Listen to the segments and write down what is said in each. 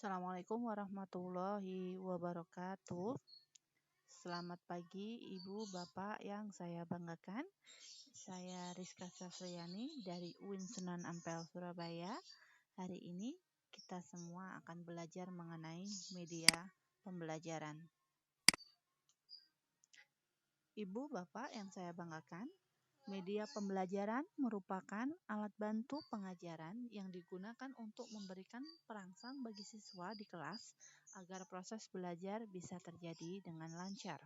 Assalamualaikum warahmatullahi wabarakatuh. Selamat pagi Ibu Bapak yang saya banggakan. Saya Rizka Safriyani dari UIN Sunan Ampel Surabaya. Hari ini kita semua akan belajar mengenai media pembelajaran. Ibu Bapak yang saya banggakan, media pembelajaran merupakan alat bantu pengajaran yang digunakan untuk memberikan perangsang bagi siswa di kelas agar proses belajar bisa terjadi dengan lancar.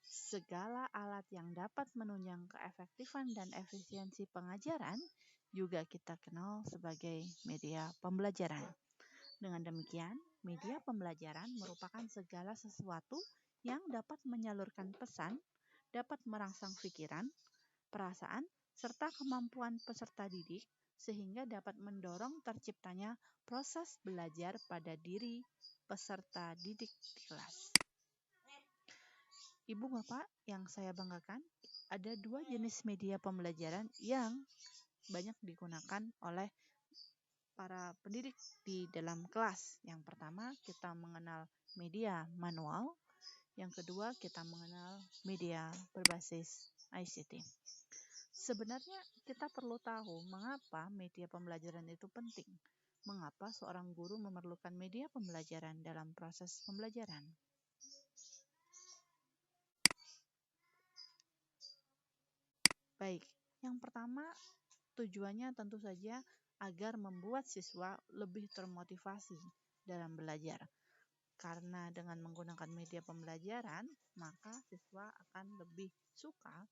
Segala alat yang dapat menunjang keefektifan dan efisiensi pengajaran juga kita kenal sebagai media pembelajaran. Dengan demikian, media pembelajaran merupakan segala sesuatu yang dapat menyalurkan pesan, dapat merangsang pikiran, perasaan, serta kemampuan peserta didik sehingga dapat mendorong terciptanya proses belajar pada diri peserta didik di kelas. Ibu Bapak yang saya banggakan, ada dua jenis media pembelajaran yang banyak digunakan oleh para pendidik di dalam kelas. Yang pertama, kita mengenal media manual. Yang kedua, kita mengenal media berbasis ICT. Sebenarnya kita perlu tahu mengapa media pembelajaran itu penting. Mengapa seorang guru memerlukan media pembelajaran dalam proses pembelajaran? Baik, yang pertama tujuannya tentu saja agar membuat siswa lebih termotivasi dalam belajar. Karena dengan menggunakan media pembelajaran, maka siswa akan lebih suka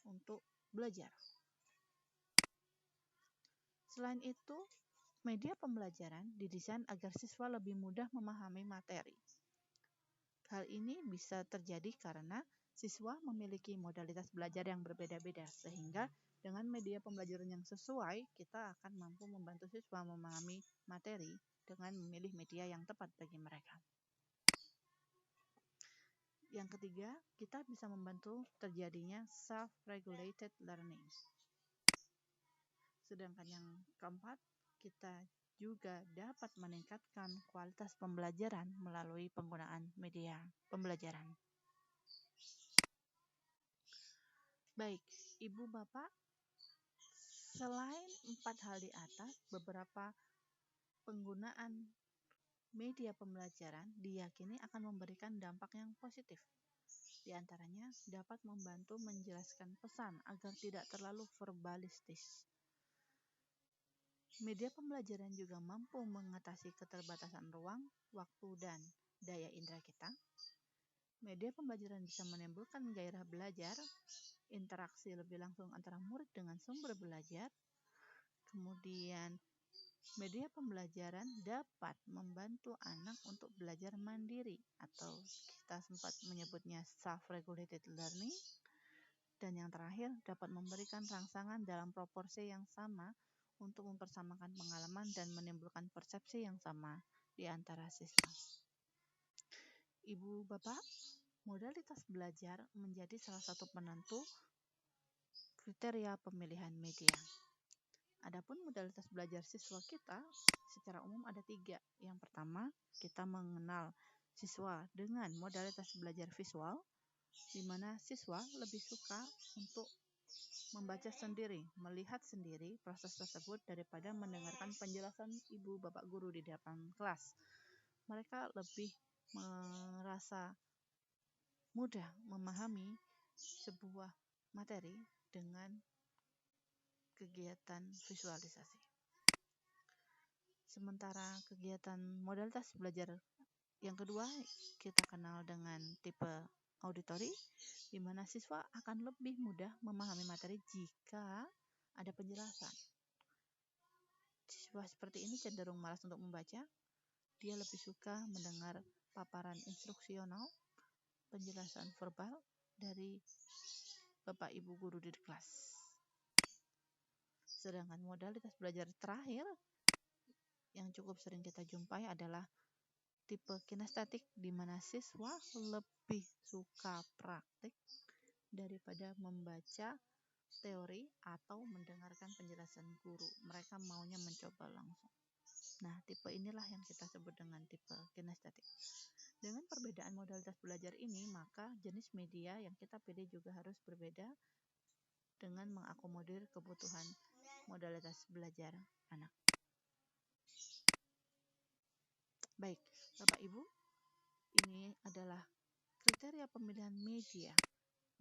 untuk belajar. Selain itu, media pembelajaran didesain agar siswa lebih mudah memahami materi. Hal ini bisa terjadi karena siswa memiliki modalitas belajar yang berbeda-beda, sehingga dengan media pembelajaran yang sesuai, kita akan mampu membantu siswa memahami materi dengan memilih media yang tepat bagi mereka. Yang ketiga, kita bisa membantu terjadinya self-regulated learning. Sedangkan yang keempat, kita juga dapat meningkatkan kualitas pembelajaran melalui penggunaan media pembelajaran. Baik, Ibu Bapak, selain 4 hal di atas, beberapa penggunaan media pembelajaran diyakini akan memberikan dampak yang positif. Di antaranya dapat membantu menjelaskan pesan agar tidak terlalu verbalistis. Media pembelajaran juga mampu mengatasi keterbatasan ruang, waktu, dan daya indera kita. Media pembelajaran bisa menimbulkan gairah belajar, interaksi lebih langsung antara murid dengan sumber belajar. Kemudian, media pembelajaran dapat membantu anak untuk belajar mandiri atau kita sempat menyebutnya self-regulated learning. Dan yang terakhir, dapat memberikan rangsangan dalam proporsi yang sama untuk mempersamakan pengalaman dan menimbulkan persepsi yang sama di antara siswa. Ibu Bapak, modalitas belajar menjadi salah satu penentu kriteria pemilihan media. Adapun modalitas belajar siswa kita secara umum ada 3. Yang pertama, kita mengenal siswa dengan modalitas belajar visual, di mana siswa lebih suka untuk membaca sendiri, melihat sendiri proses tersebut daripada mendengarkan penjelasan ibu bapak guru di depan kelas. Mereka lebih merasa mudah memahami sebuah materi dengan kegiatan visualisasi. Sementara kegiatan modalitas belajar yang kedua kita kenal dengan tipe auditori, di mana siswa akan lebih mudah memahami materi jika ada penjelasan. Siswa seperti ini cenderung malas untuk membaca, dia lebih suka mendengar paparan instruksional, penjelasan verbal dari Bapak Ibu guru di kelas. Sedangkan modalitas belajar terakhir yang cukup sering kita jumpai adalah tipe kinestetik, di mana siswa lebih suka praktik daripada membaca teori atau mendengarkan penjelasan guru. Mereka maunya mencoba langsung. Nah, tipe inilah yang kita sebut dengan tipe kinestetik. Dengan perbedaan modalitas belajar ini, maka jenis media yang kita pilih juga harus berbeda dengan mengakomodir kebutuhan modalitas belajar anak. Baik, Bapak Ibu, ini adalah kriteria pemilihan media.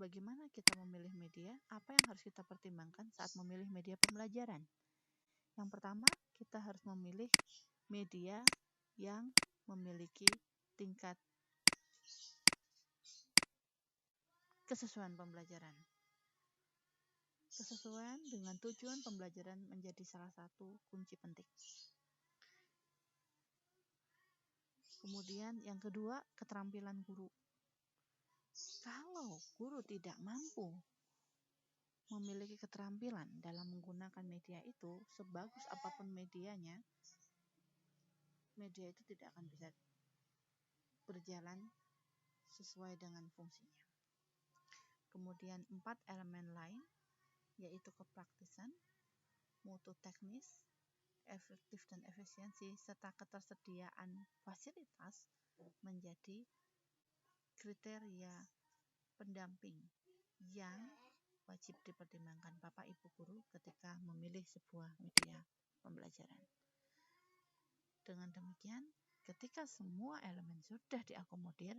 Bagaimana kita memilih media? Apa yang harus kita pertimbangkan saat memilih media pembelajaran? Yang pertama, kita harus memilih media yang memiliki tingkat kesesuaian pembelajaran. Kesesuaian dengan tujuan pembelajaran menjadi salah satu kunci penting. Kemudian yang kedua, keterampilan guru. Kalau guru tidak mampu memiliki keterampilan dalam menggunakan media itu, sebagus apapun medianya, media itu tidak akan bisa berjalan sesuai dengan fungsinya. Kemudian 4 elemen lain, yaitu kepraktisan, mutu teknis, efektif dan efisiensi, serta ketersediaan fasilitas menjadi kriteria pendamping yang wajib dipertimbangkan Bapak Ibu guru ketika memilih sebuah media pembelajaran. Dengan demikian, ketika semua elemen sudah diakomodir,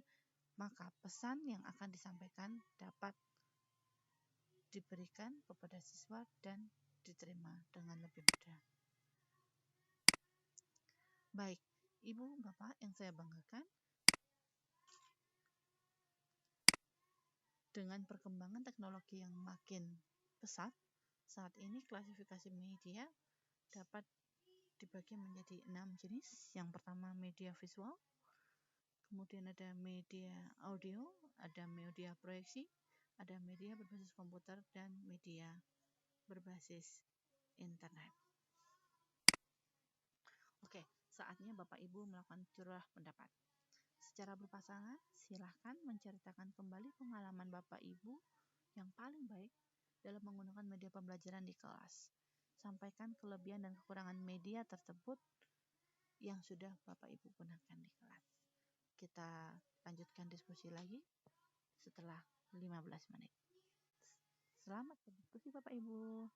maka pesan yang akan disampaikan dapat diberikan kepada siswa dan diterima dengan lebih mudah. Baik, Ibu, Bapak yang saya banggakan, dengan perkembangan teknologi yang makin pesat, saat ini klasifikasi media dapat dibagi menjadi 6 jenis. Yang pertama media visual, kemudian ada media audio, ada media proyeksi, ada media berbasis komputer, dan media berbasis internet. Oke, saatnya Bapak Ibu melakukan curah pendapat. Secara berpasangan, silahkan menceritakan kembali pengalaman Bapak Ibu yang paling baik dalam menggunakan media pembelajaran di kelas. Sampaikan kelebihan dan kekurangan media tersebut yang sudah Bapak Ibu gunakan di kelas. Kita lanjutkan diskusi lagi setelah 15 menit. Selamat berdiskusi Bapak Ibu.